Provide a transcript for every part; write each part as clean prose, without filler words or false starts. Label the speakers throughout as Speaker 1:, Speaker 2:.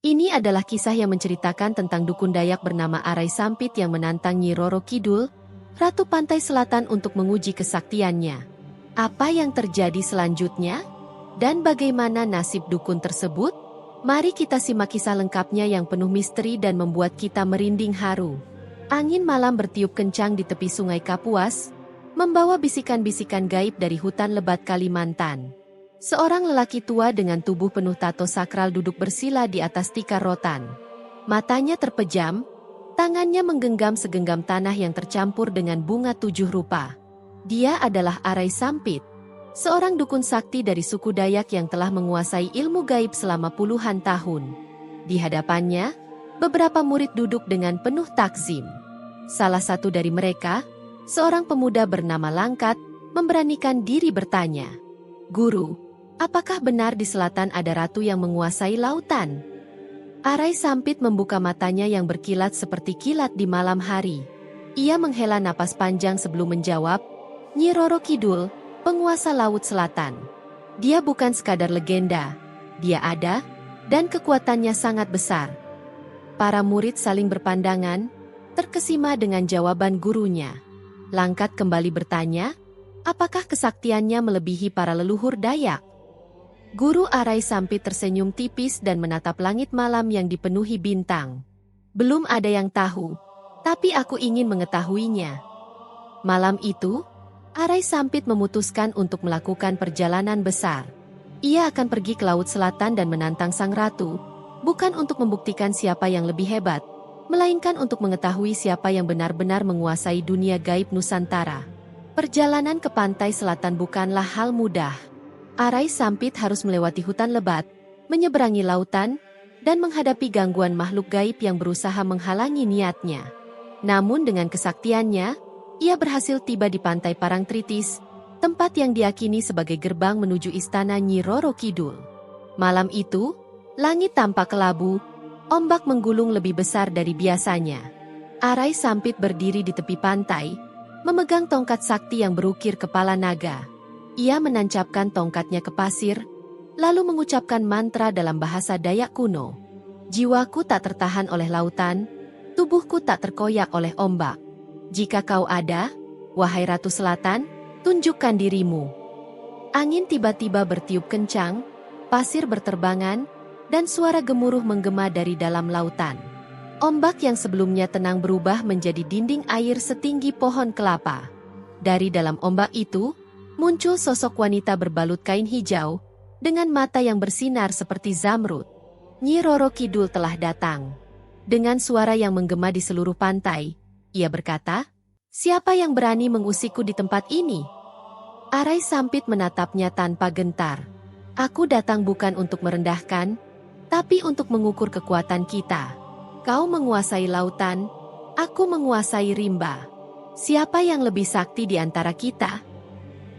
Speaker 1: Ini adalah kisah yang menceritakan tentang dukun Dayak bernama Arai Sampit yang menantang Nyi Roro Kidul, Ratu Pantai Selatan untuk menguji kesaktiannya. Apa yang terjadi selanjutnya? Dan bagaimana nasib dukun tersebut? Mari kita simak kisah lengkapnya yang penuh misteri dan membuat kita merinding haru. Angin malam bertiup kencang di tepi sungai Kapuas, membawa bisikan-bisikan gaib dari hutan lebat Kalimantan. Seorang lelaki tua dengan tubuh penuh tato sakral duduk bersila di atas tikar rotan. Matanya terpejam, tangannya menggenggam segenggam tanah yang tercampur dengan bunga 7 rupa. Dia adalah Arai Sampit, seorang dukun sakti dari suku Dayak yang telah menguasai ilmu gaib selama puluhan tahun. Di hadapannya, beberapa murid duduk dengan penuh takzim. Salah satu dari mereka, seorang pemuda bernama Langkat, memberanikan diri bertanya, "Guru, apakah benar di selatan ada ratu yang menguasai lautan?" Arai Sampit membuka matanya yang berkilat seperti kilat di malam hari. Ia menghela napas panjang sebelum menjawab, "Nyi Roro Kidul, penguasa Laut Selatan. Dia bukan sekadar legenda. Dia ada, dan kekuatannya sangat besar." Para murid saling berpandangan, terkesima dengan jawaban gurunya. Langkat kembali bertanya, apakah kesaktiannya melebihi para leluhur Dayak? Guru Arai Sampit tersenyum tipis dan menatap langit malam yang dipenuhi bintang. "Belum ada yang tahu, tapi aku ingin mengetahuinya." Malam itu, Arai Sampit memutuskan untuk melakukan perjalanan besar. Ia akan pergi ke Laut Selatan dan menantang sang ratu, bukan untuk membuktikan siapa yang lebih hebat, melainkan untuk mengetahui siapa yang benar-benar menguasai dunia gaib Nusantara. Perjalanan ke pantai selatan bukanlah hal mudah. Arai Sampit harus melewati hutan lebat, menyeberangi lautan, dan menghadapi gangguan makhluk gaib yang berusaha menghalangi niatnya. Namun dengan kesaktiannya, ia berhasil tiba di pantai Parangtritis, tempat yang diyakini sebagai gerbang menuju istana Nyi Roro Kidul. Malam itu, langit tampak kelabu, ombak menggulung lebih besar dari biasanya. Arai Sampit berdiri di tepi pantai, memegang tongkat sakti yang berukir kepala naga. Ia menancapkan tongkatnya ke pasir, lalu mengucapkan mantra dalam bahasa Dayak kuno. "Jiwaku tak tertahan oleh lautan, tubuhku tak terkoyak oleh ombak. Jika kau ada, wahai Ratu Selatan, tunjukkan dirimu." Angin tiba-tiba bertiup kencang, pasir berterbangan, dan suara gemuruh menggema dari dalam lautan. Ombak yang sebelumnya tenang berubah menjadi dinding air setinggi pohon kelapa. Dari dalam ombak itu, muncul sosok wanita berbalut kain hijau, dengan mata yang bersinar seperti zamrud. Nyi Roro Kidul telah datang. Dengan suara yang menggema di seluruh pantai, ia berkata, "Siapa yang berani mengusikku di tempat ini?" Arai Sampit menatapnya tanpa gentar. "Aku datang bukan untuk merendahkan, tapi untuk mengukur kekuatan kita. Kau menguasai lautan, aku menguasai rimba. Siapa yang lebih sakti di antara kita?"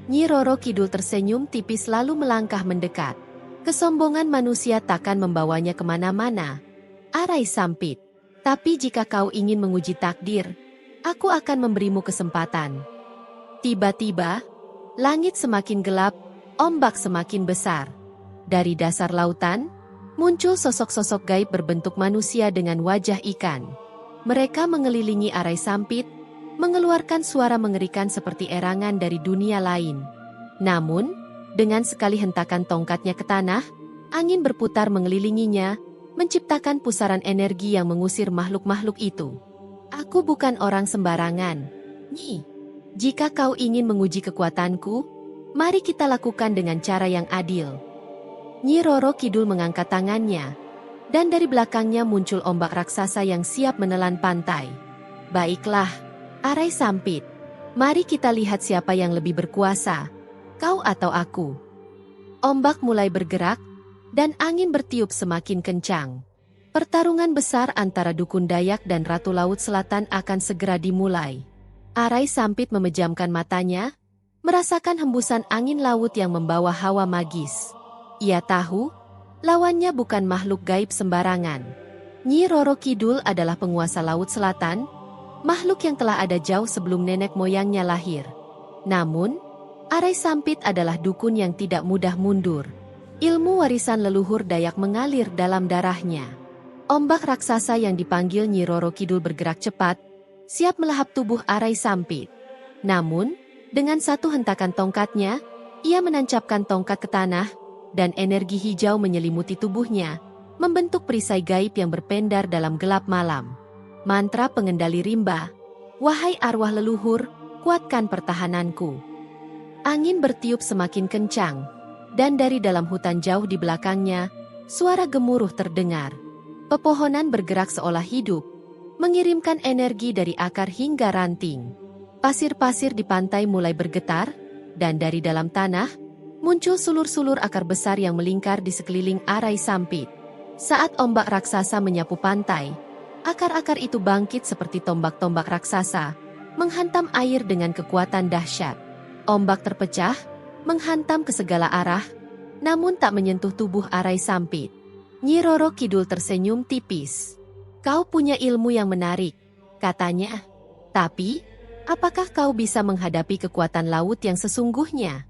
Speaker 1: Nyi Roro Kidul tersenyum tipis lalu melangkah mendekat. "Kesombongan manusia takkan membawanya kemana-mana, Arai Sampit. Tapi jika kau ingin menguji takdir, aku akan memberimu kesempatan." Tiba-tiba, langit semakin gelap, ombak semakin besar. Dari dasar lautan, muncul sosok-sosok gaib berbentuk manusia dengan wajah ikan. Mereka mengelilingi Arai Sampit, mengeluarkan suara mengerikan seperti erangan dari dunia lain. Namun, dengan sekali hentakan tongkatnya ke tanah, angin berputar mengelilinginya, menciptakan pusaran energi yang mengusir makhluk-makhluk itu. "Aku bukan orang sembarangan, Nyi. Jika kau ingin menguji kekuatanku, mari kita lakukan dengan cara yang adil." Nyi Roro Kidul mengangkat tangannya, dan dari belakangnya muncul ombak raksasa yang siap menelan pantai. "Baiklah, Arai Sampit, mari kita lihat siapa yang lebih berkuasa, kau atau aku." Ombak mulai bergerak, dan angin bertiup semakin kencang. Pertarungan besar antara dukun Dayak dan Ratu Laut Selatan akan segera dimulai. Arai Sampit memejamkan matanya, merasakan hembusan angin laut yang membawa hawa magis. Ia tahu, lawannya bukan makhluk gaib sembarangan. Nyi Roro Kidul adalah penguasa Laut Selatan, makhluk yang telah ada jauh sebelum nenek moyangnya lahir. Namun, Arai Sampit adalah dukun yang tidak mudah mundur. Ilmu warisan leluhur Dayak mengalir dalam darahnya. Ombak raksasa yang dipanggil Nyi Roro Kidul bergerak cepat, siap melahap tubuh Arai Sampit. Namun, dengan satu hentakan tongkatnya, ia menancapkan tongkat ke tanah, dan energi hijau menyelimuti tubuhnya, membentuk perisai gaib yang berpendar dalam gelap malam. Mantra pengendali rimba, wahai arwah leluhur, kuatkan pertahananku. Angin bertiup semakin kencang, dan dari dalam hutan jauh di belakangnya, suara gemuruh terdengar. Pepohonan bergerak seolah hidup, mengirimkan energi dari akar hingga ranting. Pasir-pasir di pantai mulai bergetar, dan dari dalam tanah, muncul sulur-sulur akar besar yang melingkar di sekeliling Arai Sampit. Saat ombak raksasa menyapu pantai, akar-akar itu bangkit seperti tombak-tombak raksasa, menghantam air dengan kekuatan dahsyat. Ombak terpecah, menghantam ke segala arah, namun tak menyentuh tubuh Arai Sampit. Nyi Roro Kidul tersenyum tipis. Kau punya ilmu yang menarik, katanya. Tapi, apakah kau bisa menghadapi kekuatan laut yang sesungguhnya?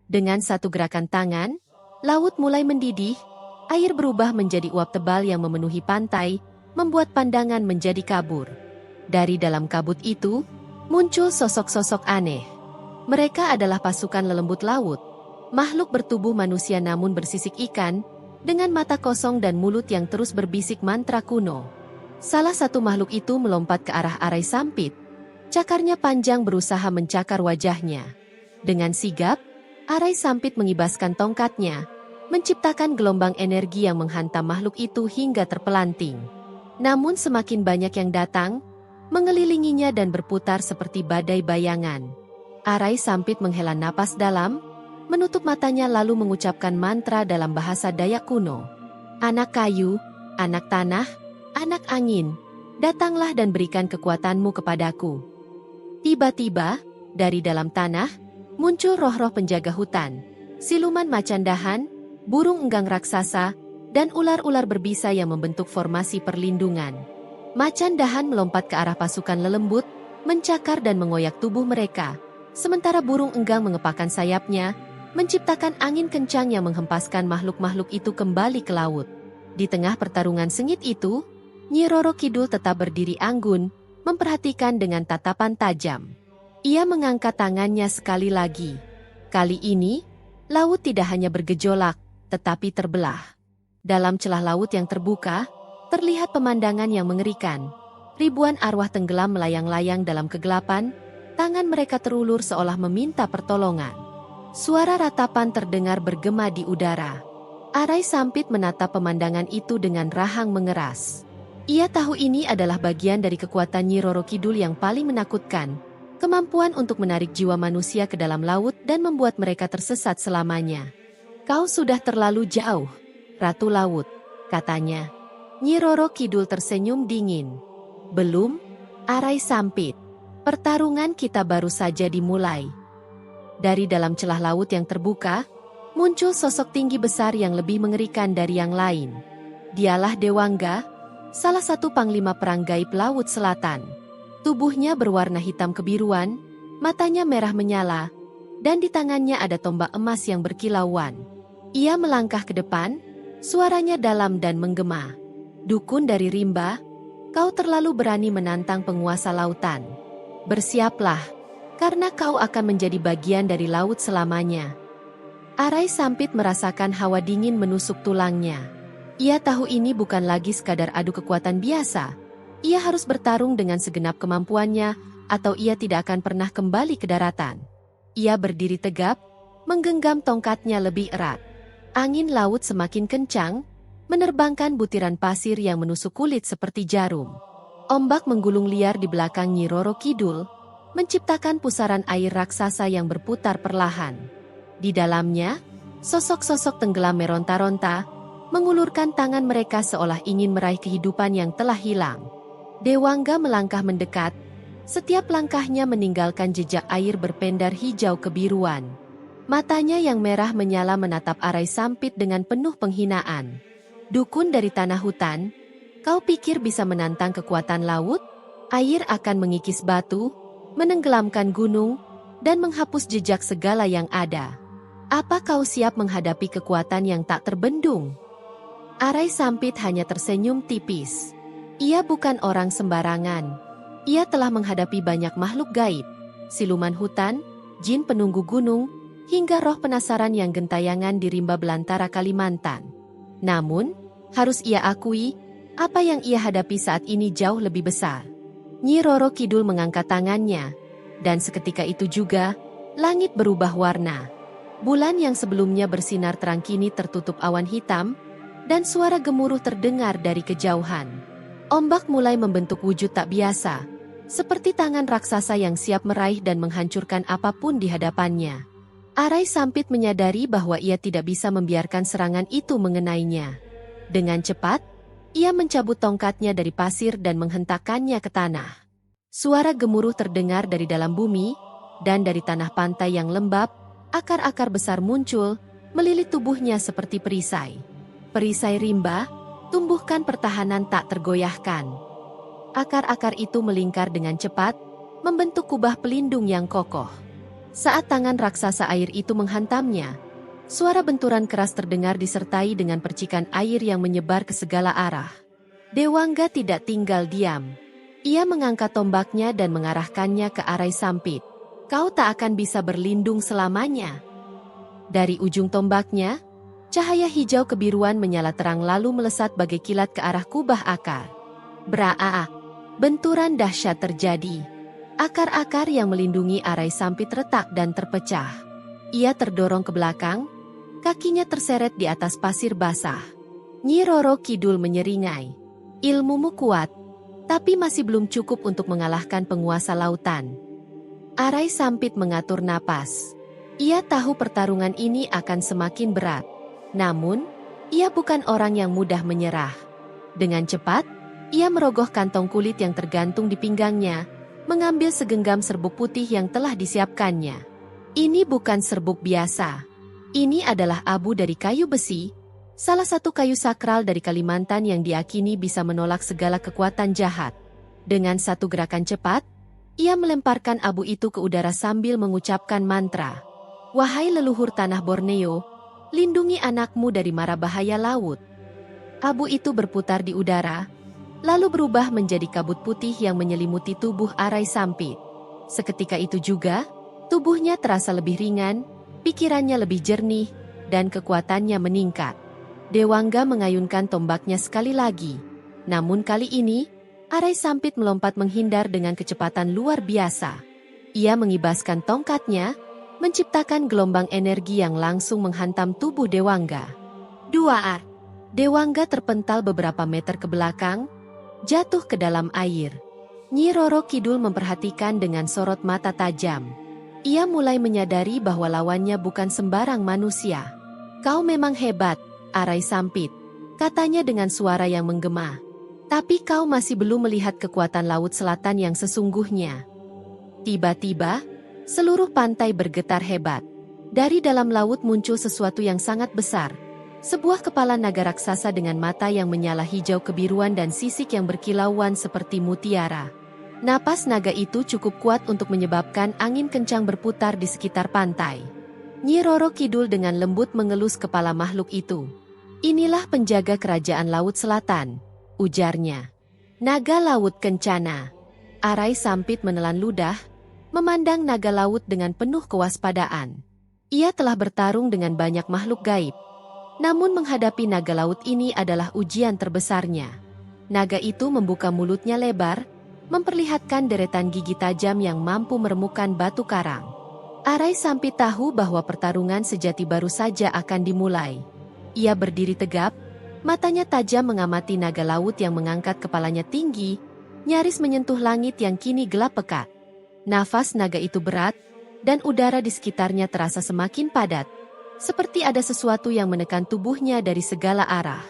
Speaker 1: Dengan satu gerakan tangan, laut mulai mendidih, air berubah menjadi uap tebal yang memenuhi pantai, membuat pandangan menjadi kabur. Dari dalam kabut itu, muncul sosok-sosok aneh. Mereka adalah pasukan lelembut laut, makhluk bertubuh manusia namun bersisik ikan, dengan mata kosong dan mulut yang terus berbisik mantra kuno. Salah satu makhluk itu melompat ke arah Arai Sampit. Cakarnya panjang berusaha mencakar wajahnya. Dengan sigap, Arai Sampit mengibaskan tongkatnya, menciptakan gelombang energi yang menghantam makhluk itu hingga terpelanting. Namun semakin banyak yang datang, mengelilinginya dan berputar seperti badai bayangan. Arai Sampit menghela napas dalam, menutup matanya lalu mengucapkan mantra dalam bahasa Dayak kuno. Anak kayu, anak tanah, anak angin, datanglah dan berikan kekuatanmu kepadaku. Tiba-tiba, dari dalam tanah, muncul roh-roh penjaga hutan, siluman macan dahan, burung enggang raksasa, dan ular-ular berbisa yang membentuk formasi perlindungan. Macan dahan melompat ke arah pasukan lelembut, mencakar dan mengoyak tubuh mereka, sementara burung enggang mengepakkan sayapnya, menciptakan angin kencang yang menghempaskan makhluk-makhluk itu kembali ke laut. Di tengah pertarungan sengit itu, Nyi Roro Kidul tetap berdiri anggun, memperhatikan dengan tatapan tajam. Ia mengangkat tangannya sekali lagi. Kali ini, laut tidak hanya bergejolak, tetapi terbelah. Dalam celah laut yang terbuka, terlihat pemandangan yang mengerikan. Ribuan arwah tenggelam melayang-layang dalam kegelapan, tangan mereka terulur seolah meminta pertolongan. Suara ratapan terdengar bergema di udara. Arai Sampit menatap pemandangan itu dengan rahang mengeras. Ia tahu ini adalah bagian dari kekuatan Nyi Roro Kidul yang paling menakutkan, kemampuan untuk menarik jiwa manusia ke dalam laut dan membuat mereka tersesat selamanya. Kau sudah terlalu jauh, Ratu Laut, katanya. Nyi Roro Kidul tersenyum dingin. Belum, Arai Sampit. Pertarungan kita baru saja dimulai. Dari dalam celah laut yang terbuka, muncul sosok tinggi besar yang lebih mengerikan dari yang lain. Dialah Dewangga, salah satu panglima perang gaib Laut Selatan. Tubuhnya berwarna hitam kebiruan, matanya merah menyala, dan di tangannya ada tombak emas yang berkilauan. Ia melangkah ke depan, suaranya dalam dan menggema. Dukun dari rimba, kau terlalu berani menantang penguasa lautan. Bersiaplah, karena kau akan menjadi bagian dari laut selamanya. Arai Sampit merasakan hawa dingin menusuk tulangnya. Ia tahu ini bukan lagi sekadar adu kekuatan biasa. Ia harus bertarung dengan segenap kemampuannya, atau ia tidak akan pernah kembali ke daratan. Ia berdiri tegap, menggenggam tongkatnya lebih erat. Angin laut semakin kencang, menerbangkan butiran pasir yang menusuk kulit seperti jarum. Ombak menggulung liar di belakang Nyi Roro Kidul, menciptakan pusaran air raksasa yang berputar perlahan. Di dalamnya, sosok-sosok tenggelam meronta-ronta, mengulurkan tangan mereka seolah ingin meraih kehidupan yang telah hilang. Dewangga melangkah mendekat, setiap langkahnya meninggalkan jejak air berpendar hijau kebiruan. Matanya yang merah menyala menatap Arai Sampit dengan penuh penghinaan. Dukun dari tanah hutan, kau pikir bisa menantang kekuatan laut? Air akan mengikis batu, menenggelamkan gunung, dan menghapus jejak segala yang ada. Apa kau siap menghadapi kekuatan yang tak terbendung? Arai Sampit hanya tersenyum tipis. Ia bukan orang sembarangan. Ia telah menghadapi banyak makhluk gaib, siluman hutan, jin penunggu gunung, hingga roh penasaran yang gentayangan di rimba belantara Kalimantan. Namun, harus ia akui, apa yang ia hadapi saat ini jauh lebih besar. Nyi Roro Kidul mengangkat tangannya, dan seketika itu juga, langit berubah warna. Bulan yang sebelumnya bersinar terang kini tertutup awan hitam, dan suara gemuruh terdengar dari kejauhan. Ombak mulai membentuk wujud tak biasa, seperti tangan raksasa yang siap meraih dan menghancurkan apapun di hadapannya. Arai Sampit menyadari bahwa ia tidak bisa membiarkan serangan itu mengenainya. Dengan cepat, ia mencabut tongkatnya dari pasir dan menghentakkannya ke tanah. Suara gemuruh terdengar dari dalam bumi, dan dari tanah pantai yang lembab, akar-akar besar muncul, melilit tubuhnya seperti perisai. Perisai rimba, tumbuhkan pertahanan tak tergoyahkan. Akar-akar itu melingkar dengan cepat, membentuk kubah pelindung yang kokoh. Saat tangan raksasa air itu menghantamnya, suara benturan keras terdengar disertai dengan percikan air yang menyebar ke segala arah. Dewangga tidak tinggal diam. Ia mengangkat tombaknya dan mengarahkannya ke Arai Sampit. Kau tak akan bisa berlindung selamanya. Dari ujung tombaknya, cahaya hijau kebiruan menyala terang lalu melesat bagai kilat ke arah kubah akar. Braa! Benturan dahsyat terjadi. Akar-akar yang melindungi Arai Sampit retak dan terpecah. Ia terdorong ke belakang, kakinya terseret di atas pasir basah. Nyi Roro Kidul menyeringai. Ilmumu kuat, tapi masih belum cukup untuk mengalahkan penguasa lautan. Arai Sampit mengatur napas. Ia tahu pertarungan ini akan semakin berat. Namun, ia bukan orang yang mudah menyerah. Dengan cepat, ia merogoh kantong kulit yang tergantung di pinggangnya, mengambil segenggam serbuk putih yang telah disiapkannya. Ini bukan serbuk biasa. Ini adalah abu dari kayu besi, salah satu kayu sakral dari Kalimantan yang diakini bisa menolak segala kekuatan jahat. Dengan satu gerakan cepat, ia melemparkan abu itu ke udara sambil mengucapkan mantra. Wahai leluhur tanah Borneo, lindungi anakmu dari mara bahaya laut. Abu itu berputar di udara, lalu berubah menjadi kabut putih yang menyelimuti tubuh Arai Sampit. Seketika itu juga, tubuhnya terasa lebih ringan, pikirannya lebih jernih, dan kekuatannya meningkat. Dewangga mengayunkan tombaknya sekali lagi. Namun kali ini, Arai Sampit melompat menghindar dengan kecepatan luar biasa. Ia mengibaskan tongkatnya, menciptakan gelombang energi yang langsung menghantam tubuh Dewangga. Duaar! Dewangga terpental beberapa meter ke belakang, jatuh ke dalam air. Nyi Roro Kidul memperhatikan dengan sorot mata tajam. Ia mulai menyadari bahwa lawannya bukan sembarang manusia. Kau memang hebat, Arai Sampit, katanya dengan suara yang menggema. Tapi kau masih belum melihat kekuatan Laut Selatan yang sesungguhnya. Tiba-tiba, seluruh pantai bergetar hebat. Dari dalam laut muncul sesuatu yang sangat besar. Sebuah kepala naga raksasa dengan mata yang menyala hijau kebiruan dan sisik yang berkilauan seperti mutiara. Napas naga itu cukup kuat untuk menyebabkan angin kencang berputar di sekitar pantai. Nyi Roro Kidul dengan lembut mengelus kepala makhluk itu. Inilah penjaga kerajaan Laut Selatan, ujarnya. Naga laut kencana. Arai Sampit menelan ludah, memandang naga laut dengan penuh kewaspadaan. Ia telah bertarung dengan banyak makhluk gaib. Namun menghadapi naga laut ini adalah ujian terbesarnya. Naga itu membuka mulutnya lebar, memperlihatkan deretan gigi tajam yang mampu meremukkan batu karang. Arai Sampit tahu bahwa pertarungan sejati baru saja akan dimulai. Ia berdiri tegap, matanya tajam mengamati naga laut yang mengangkat kepalanya tinggi, nyaris menyentuh langit yang kini gelap pekat. Nafas naga itu berat, dan udara di sekitarnya terasa semakin padat. Seperti ada sesuatu yang menekan tubuhnya dari segala arah.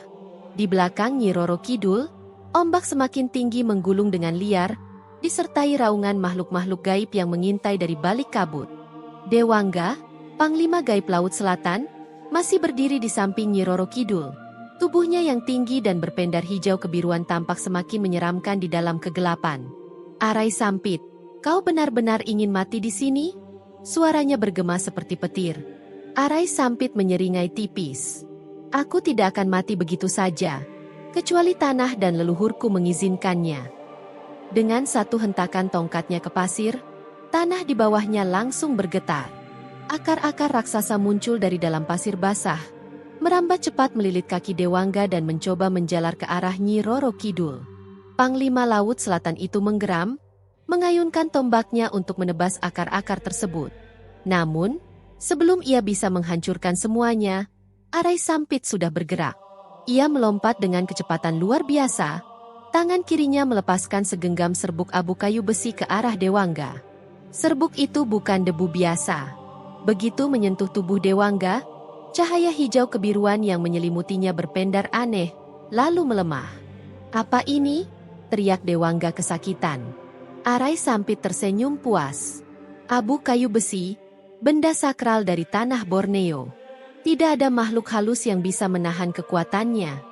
Speaker 1: Di belakang Nyi Roro Kidul, ombak semakin tinggi menggulung dengan liar, disertai raungan makhluk-makhluk gaib yang mengintai dari balik kabut. Dewangga, Panglima Gaib Laut Selatan, masih berdiri di samping Nyi Roro Kidul. Tubuhnya yang tinggi dan berpendar hijau kebiruan tampak semakin menyeramkan di dalam kegelapan. Arai Sampit, kau benar-benar ingin mati di sini? Suaranya bergema seperti petir. Arai Sampit menyeringai tipis. Aku tidak akan mati begitu saja, kecuali tanah dan leluhurku mengizinkannya. Dengan satu hentakan tongkatnya ke pasir, tanah di bawahnya langsung bergetar. Akar-akar raksasa muncul dari dalam pasir basah, merambat cepat melilit kaki Dewangga dan mencoba menjalar ke arah Nyi Roro Kidul. Panglima Laut Selatan itu menggeram, mengayunkan tombaknya untuk menebas akar-akar tersebut. Namun, sebelum ia bisa menghancurkan semuanya, Arai Sampit sudah bergerak. Ia melompat dengan kecepatan luar biasa, tangan kirinya melepaskan segenggam serbuk abu kayu besi ke arah Dewangga. Serbuk itu bukan debu biasa. Begitu menyentuh tubuh Dewangga, cahaya hijau kebiruan yang menyelimutinya berpendar aneh, lalu melemah. "Apa ini?" teriak Dewangga kesakitan. Arai Sampit tersenyum puas. Abu kayu besi, benda sakral dari tanah Borneo. Tidak ada makhluk halus yang bisa menahan kekuatannya.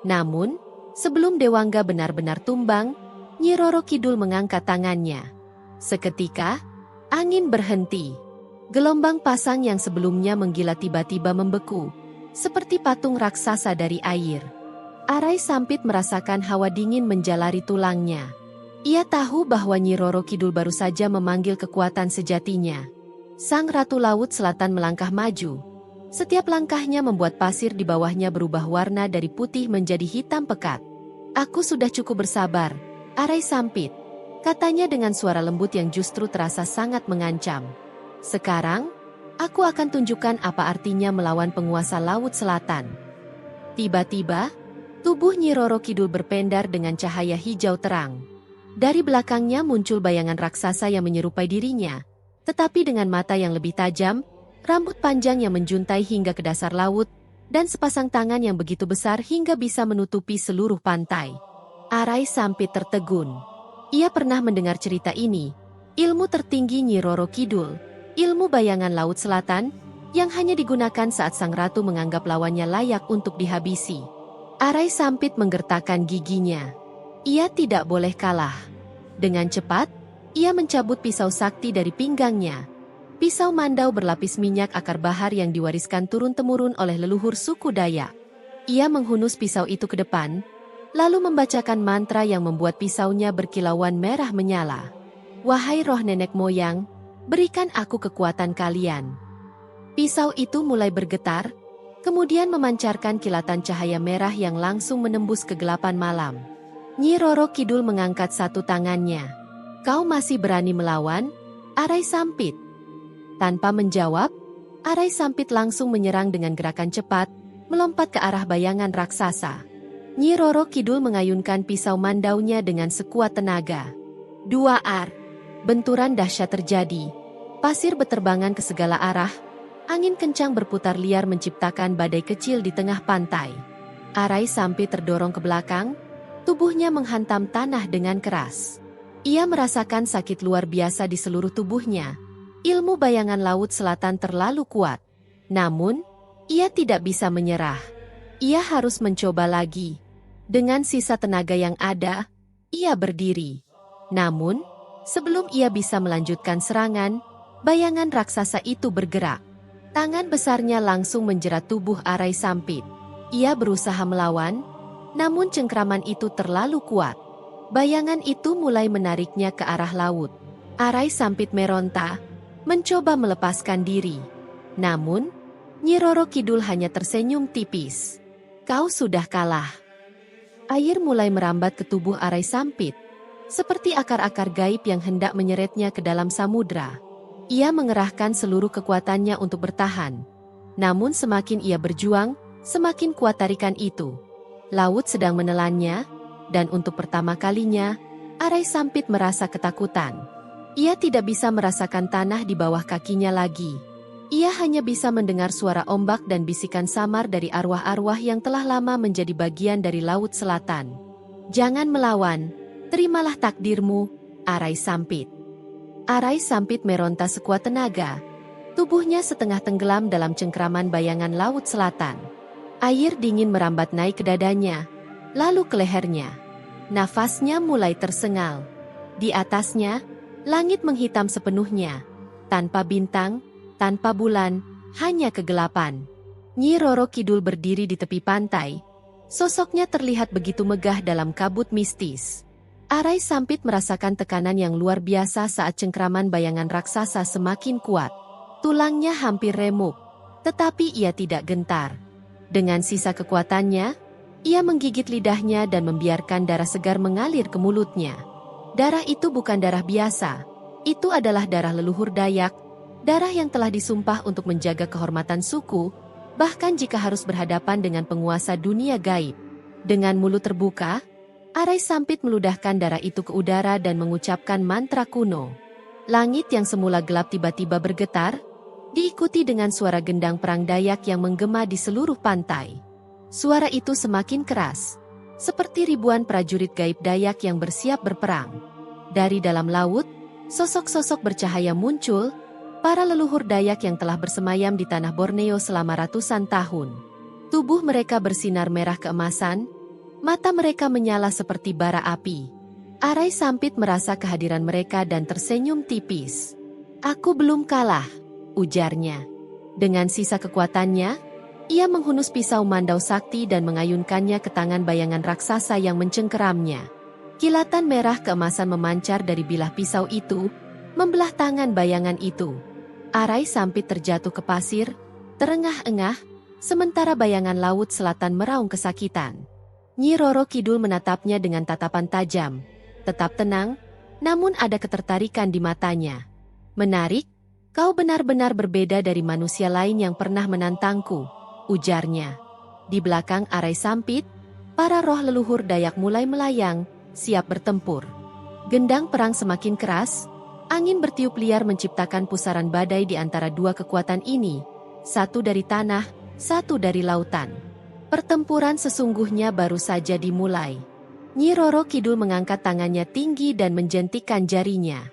Speaker 1: Namun, sebelum Dewangga benar-benar tumbang, Nyi Roro Kidul mengangkat tangannya. Seketika, angin berhenti. Gelombang pasang yang sebelumnya menggila tiba-tiba membeku, seperti patung raksasa dari air. Arai Sampit merasakan hawa dingin menjalari tulangnya. Ia tahu bahwa Nyi Roro Kidul baru saja memanggil kekuatan sejatinya. Sang Ratu Laut Selatan melangkah maju. Setiap langkahnya membuat pasir di bawahnya berubah warna dari putih menjadi hitam pekat. "Aku sudah cukup bersabar, Arai Sampit," katanya dengan suara lembut yang justru terasa sangat mengancam. "Sekarang, aku akan tunjukkan apa artinya melawan penguasa Laut Selatan." Tiba-tiba, tubuh Nyi Roro Kidul berpendar dengan cahaya hijau terang. Dari belakangnya muncul bayangan raksasa yang menyerupai dirinya, tetapi dengan mata yang lebih tajam, rambut panjang yang menjuntai hingga ke dasar laut, dan sepasang tangan yang begitu besar hingga bisa menutupi seluruh pantai. Arai Sampit tertegun. Ia pernah mendengar cerita ini, ilmu tertinggi Nyi Roro Kidul, ilmu bayangan Laut Selatan, yang hanya digunakan saat sang ratu menganggap lawannya layak untuk dihabisi. Arai Sampit menggertakkan giginya. Ia tidak boleh kalah. Dengan cepat, ia mencabut pisau sakti dari pinggangnya. Pisau mandau berlapis minyak akar bahar yang diwariskan turun-temurun oleh leluhur suku Dayak. Ia menghunus pisau itu ke depan, lalu membacakan mantra yang membuat pisaunya berkilauan merah menyala. "Wahai roh nenek moyang, berikan aku kekuatan kalian." Pisau itu mulai bergetar, kemudian memancarkan kilatan cahaya merah yang langsung menembus kegelapan malam. Nyi Roro Kidul mengangkat satu tangannya. "Kau masih berani melawan, Arai Sampit?" Tanpa menjawab, Arai Sampit langsung menyerang dengan gerakan cepat, melompat ke arah bayangan raksasa. Nyi Roro Kidul mengayunkan pisau mandaunya dengan sekuat tenaga. Dua ar. Benturan dahsyat terjadi. Pasir beterbangan ke segala arah. Angin kencang berputar liar menciptakan badai kecil di tengah pantai. Arai Sampit terdorong ke belakang, tubuhnya menghantam tanah dengan keras. Ia merasakan sakit luar biasa di seluruh tubuhnya. Ilmu bayangan Laut Selatan terlalu kuat. Namun, ia tidak bisa menyerah. Ia harus mencoba lagi. Dengan sisa tenaga yang ada, ia berdiri. Namun, sebelum ia bisa melanjutkan serangan, bayangan raksasa itu bergerak. Tangan besarnya langsung menjerat tubuh Arai Sampit. Ia berusaha melawan, namun cengkraman itu terlalu kuat. Bayangan itu mulai menariknya ke arah laut. Arai Sampit meronta, mencoba melepaskan diri. Namun, Nyi Roro Kidul hanya tersenyum tipis. "Kau sudah kalah." Air mulai merambat ke tubuh Arai Sampit, seperti akar-akar gaib yang hendak menyeretnya ke dalam samudra. Ia mengerahkan seluruh kekuatannya untuk bertahan. Namun semakin ia berjuang, semakin kuat tarikan itu. Laut sedang menelannya, dan untuk pertama kalinya, Arai Sampit merasa ketakutan. Ia tidak bisa merasakan tanah di bawah kakinya lagi. Ia hanya bisa mendengar suara ombak dan bisikan samar dari arwah-arwah yang telah lama menjadi bagian dari Laut Selatan. "Jangan melawan, terimalah takdirmu, Arai Sampit." Arai Sampit meronta sekuat tenaga. Tubuhnya setengah tenggelam dalam cengkraman bayangan Laut Selatan. Air dingin merambat naik ke dadanya, lalu ke lehernya. Nafasnya mulai tersengal. Di atasnya, langit menghitam sepenuhnya. Tanpa bintang, tanpa bulan, hanya kegelapan. Nyi Roro Kidul berdiri di tepi pantai. Sosoknya terlihat begitu megah dalam kabut mistis. Arai Sampit merasakan tekanan yang luar biasa saat cengkraman bayangan raksasa semakin kuat. Tulangnya hampir remuk, tetapi ia tidak gentar. Dengan sisa kekuatannya, ia menggigit lidahnya dan membiarkan darah segar mengalir ke mulutnya. Darah itu bukan darah biasa, itu adalah darah leluhur Dayak, darah yang telah disumpah untuk menjaga kehormatan suku, bahkan jika harus berhadapan dengan penguasa dunia gaib. Dengan mulut terbuka, Arai Sampit meludahkan darah itu ke udara dan mengucapkan mantra kuno. Langit yang semula gelap tiba-tiba bergetar, diikuti dengan suara gendang perang Dayak yang menggema di seluruh pantai. Suara itu semakin keras, seperti ribuan prajurit gaib Dayak yang bersiap berperang. Dari dalam laut, sosok-sosok bercahaya muncul, para leluhur Dayak yang telah bersemayam di tanah Borneo selama ratusan tahun. Tubuh mereka bersinar merah keemasan, mata mereka menyala seperti bara api. Arai Sampit merasa kehadiran mereka dan tersenyum tipis. "Aku belum kalah," ujarnya. Dengan sisa kekuatannya, ia menghunus pisau mandau sakti dan mengayunkannya ke tangan bayangan raksasa yang mencengkeramnya. Kilatan merah keemasan memancar dari bilah pisau itu, membelah tangan bayangan itu. Arai Sampit terjatuh ke pasir, terengah-engah, sementara bayangan laut selatan meraung kesakitan. Nyi Roro Kidul menatapnya dengan tatapan tajam. Tetap tenang, namun ada ketertarikan di matanya. "Menarik, kau benar-benar berbeda dari manusia lain yang pernah menantangku," ujarnya. Di belakang Arai Sampit, para roh leluhur Dayak mulai melayang, siap bertempur. Gendang perang semakin keras, angin bertiup liar menciptakan pusaran badai di antara dua kekuatan ini, satu dari tanah, satu dari lautan. Pertempuran sesungguhnya baru saja dimulai. Nyi Roro Kidul mengangkat tangannya tinggi dan menjentikkan jarinya.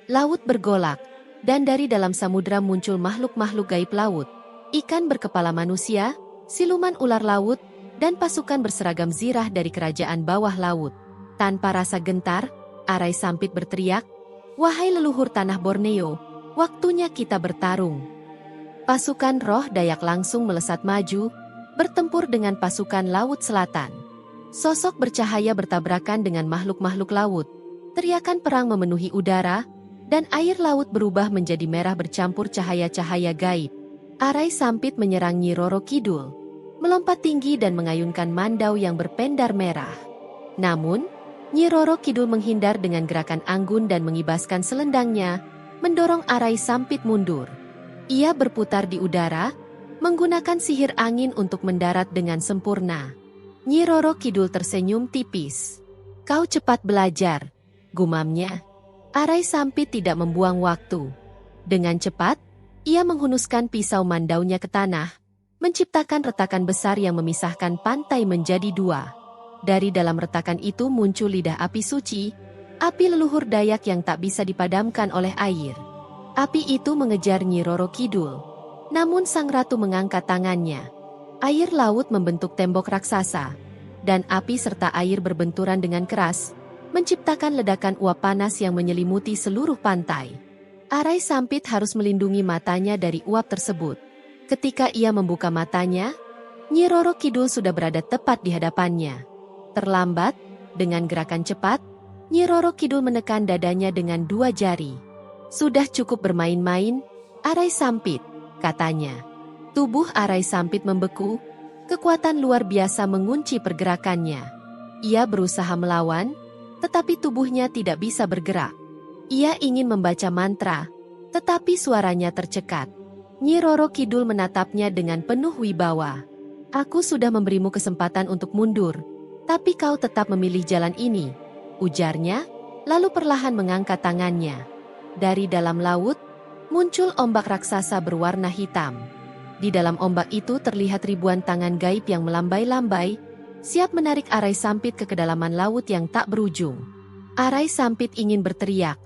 Speaker 1: Laut bergolak, dan dari dalam samudera muncul makhluk-makhluk gaib laut. Ikan berkepala manusia, siluman ular laut, dan pasukan berseragam zirah dari kerajaan bawah laut. Tanpa rasa gentar, Arai Sampit berteriak, "Wahai leluhur tanah Borneo, waktunya kita bertarung." Pasukan roh Dayak langsung melesat maju, bertempur dengan pasukan Laut Selatan. Sosok bercahaya bertabrakan dengan makhluk-makhluk laut. Teriakan perang memenuhi udara, dan air laut berubah menjadi merah bercampur cahaya-cahaya gaib. Arai Sampit menyerang Nyi Roro Kidul, melompat tinggi dan mengayunkan mandau yang berpendar merah. Namun, Nyi Roro Kidul menghindar dengan gerakan anggun dan mengibaskan selendangnya, mendorong Arai Sampit mundur. Ia berputar di udara, menggunakan sihir angin untuk mendarat dengan sempurna. Nyi Roro Kidul tersenyum tipis. "Kau cepat belajar," gumamnya. Arai Sampit tidak membuang waktu. Dengan cepat, ia menghunuskan pisau mandaunya ke tanah, menciptakan retakan besar yang memisahkan pantai menjadi dua. Dari dalam retakan itu muncul lidah api suci, api leluhur Dayak yang tak bisa dipadamkan oleh air. Api itu mengejar Nyi Roro Kidul. Namun sang ratu mengangkat tangannya. Air laut membentuk tembok raksasa, dan api serta air berbenturan dengan keras, menciptakan ledakan uap panas yang menyelimuti seluruh pantai. Arai Sampit harus melindungi matanya dari uap tersebut. Ketika ia membuka matanya, Nyi Roro Kidul sudah berada tepat di hadapannya. Terlambat, dengan gerakan cepat, Nyi Roro Kidul menekan dadanya dengan dua jari. "Sudah cukup bermain-main, Arai Sampit," katanya. Tubuh Arai Sampit membeku, kekuatan luar biasa mengunci pergerakannya. Ia berusaha melawan, tetapi tubuhnya tidak bisa bergerak. Ia ingin membaca mantra, tetapi suaranya tercekat. Nyi Roro Kidul menatapnya dengan penuh wibawa. "Aku sudah memberimu kesempatan untuk mundur, tapi kau tetap memilih jalan ini," ujarnya, lalu perlahan mengangkat tangannya. Dari dalam laut, muncul ombak raksasa berwarna hitam. Di dalam ombak itu terlihat ribuan tangan gaib yang melambai-lambai, siap menarik Arai Sampit ke kedalaman laut yang tak berujung. Arai Sampit ingin berteriak,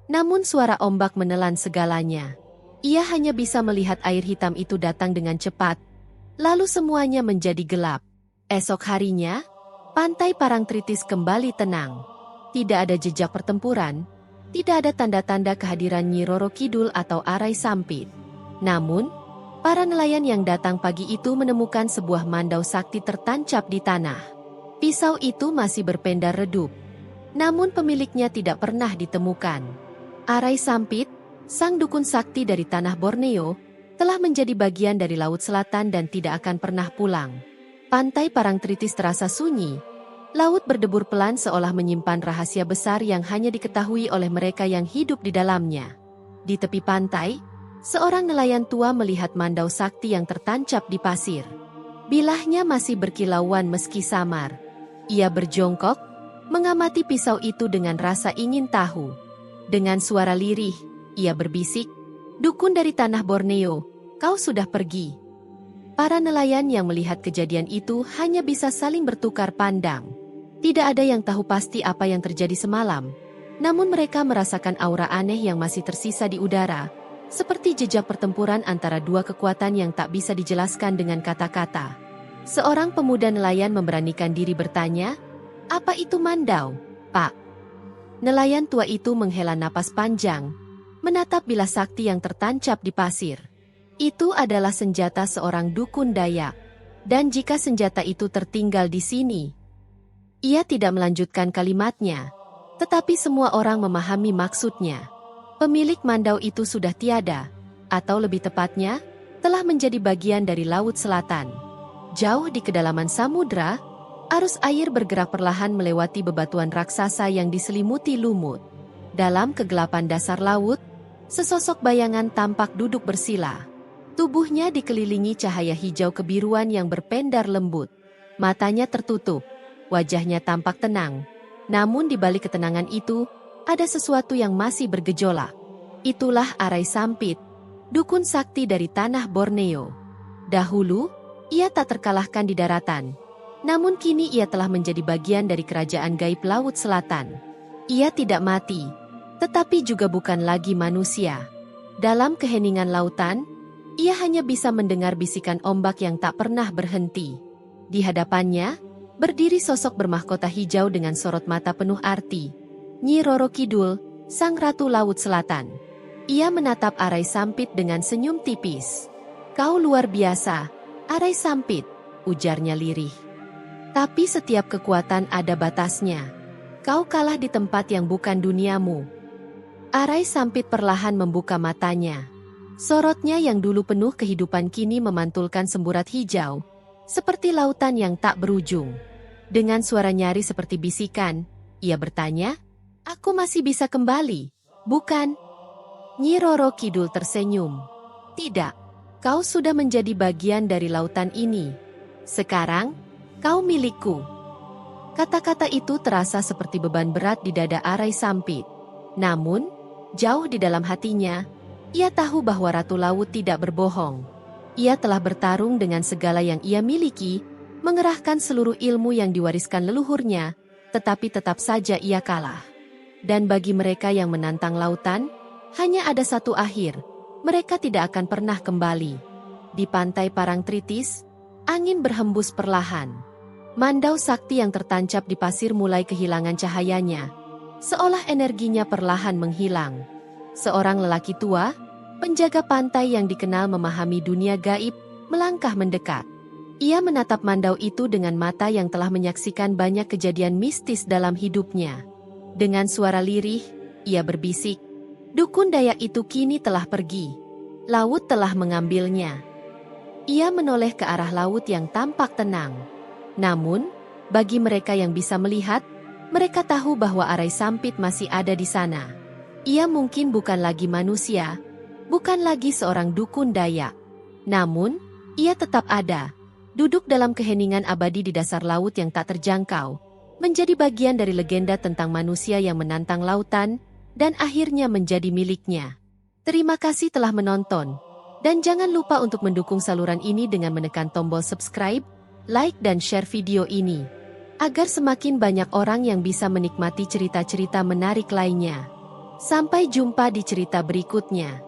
Speaker 1: namun suara ombak menelan segalanya. Ia hanya bisa melihat air hitam itu datang dengan cepat, lalu semuanya menjadi gelap. Esok harinya, pantai Parangtritis kembali tenang. Tidak ada jejak pertempuran, tidak ada tanda-tanda kehadiran Nyi Roro Kidul atau Arai Sampit. Namun, Para nelayan yang datang pagi itu menemukan sebuah mandau sakti tertancap di tanah. Pisau itu masih berpendar redup, namun pemiliknya tidak pernah ditemukan. Arai Sampit, sang dukun sakti dari tanah Borneo, telah menjadi bagian dari Laut Selatan dan tidak akan pernah pulang. Pantai Parangtritis terasa sunyi. Laut berdebur pelan seolah menyimpan rahasia besar yang hanya diketahui oleh mereka yang hidup di dalamnya. Di tepi pantai, seorang nelayan tua melihat mandau sakti yang tertancap di pasir. Bilahnya masih berkilauan meski samar. Ia berjongkok, mengamati pisau itu dengan rasa ingin tahu. Dengan suara lirih, ia berbisik, "Dukun dari tanah Borneo, kau sudah pergi." Para nelayan yang melihat kejadian itu hanya bisa saling bertukar pandang. Tidak ada yang tahu pasti apa yang terjadi semalam, namun mereka merasakan aura aneh yang masih tersisa di udara, seperti jejak pertempuran antara dua kekuatan yang tak bisa dijelaskan dengan kata-kata. Seorang pemuda nelayan memberanikan diri bertanya, "Apa itu mandau, Pak?" Nelayan tua itu menghela napas panjang, menatap bilah sakti yang tertancap di pasir. Itu adalah senjata seorang dukun Dayak, dan jika senjata itu tertinggal di sini. Ia tidak melanjutkan kalimatnya, tetapi semua orang memahami maksudnya. Pemilik mandau itu sudah tiada, atau lebih tepatnya, telah menjadi bagian dari Laut Selatan. Jauh di kedalaman samudra, arus air bergerak perlahan melewati bebatuan raksasa yang diselimuti lumut. Dalam kegelapan dasar laut, sesosok bayangan tampak duduk bersila. Tubuhnya dikelilingi cahaya hijau kebiruan yang berpendar lembut. Matanya tertutup, wajahnya tampak tenang. Namun di balik ketenangan itu, ada sesuatu yang masih bergejolak. Itulah Arai Sampit, dukun sakti dari tanah Borneo. Dahulu, ia tak terkalahkan di daratan. Namun kini ia telah menjadi bagian dari kerajaan gaib Laut Selatan. Ia tidak mati, tetapi juga bukan lagi manusia. Dalam keheningan lautan, ia hanya bisa mendengar bisikan ombak yang tak pernah berhenti. Di hadapannya, berdiri sosok bermahkota hijau dengan sorot mata penuh arti. Nyi Roro Kidul, sang ratu Laut Selatan. Ia menatap Arai Sampit dengan senyum tipis. "Kau luar biasa, Arai Sampit," ujarnya lirih. "Tapi setiap kekuatan ada batasnya. Kau kalah di tempat yang bukan duniamu." Arai Sampit perlahan membuka matanya. Sorotnya yang dulu penuh kehidupan kini memantulkan semburat hijau, seperti lautan yang tak berujung. Dengan suara nyaris seperti bisikan, ia bertanya, "Aku masih bisa kembali, bukan?" Nyi Roro Kidul tersenyum. "Tidak, kau sudah menjadi bagian dari lautan ini. Sekarang, kau milikku." Kata-kata itu terasa seperti beban berat di dada Arai Sampit. Namun, jauh di dalam hatinya, ia tahu bahwa Ratu Laut tidak berbohong. Ia telah bertarung dengan segala yang ia miliki, mengerahkan seluruh ilmu yang diwariskan leluhurnya, tetapi tetap saja ia kalah. Dan bagi mereka yang menantang lautan, hanya ada satu akhir, mereka tidak akan pernah kembali. Di pantai Parangtritis, angin berhembus perlahan. Mandau sakti yang tertancap di pasir mulai kehilangan cahayanya, seolah energinya perlahan menghilang. Seorang lelaki tua, penjaga pantai yang dikenal memahami dunia gaib, melangkah mendekat. Ia menatap mandau itu dengan mata yang telah menyaksikan banyak kejadian mistis dalam hidupnya. Dengan suara lirih, ia berbisik, "Dukun Dayak itu kini telah pergi. Laut telah mengambilnya." Ia menoleh ke arah laut yang tampak tenang. Namun, bagi mereka yang bisa melihat, mereka tahu bahwa Arai Sampit masih ada di sana. Ia mungkin bukan lagi manusia, bukan lagi seorang dukun Dayak. Namun, ia tetap ada, duduk dalam keheningan abadi di dasar laut yang tak terjangkau, menjadi bagian dari legenda tentang manusia yang menantang lautan, dan akhirnya menjadi miliknya. Terima kasih telah menonton, dan jangan lupa untuk mendukung saluran ini dengan menekan tombol subscribe, like dan share video ini, agar semakin banyak orang yang bisa menikmati cerita-cerita menarik lainnya. Sampai jumpa di cerita berikutnya.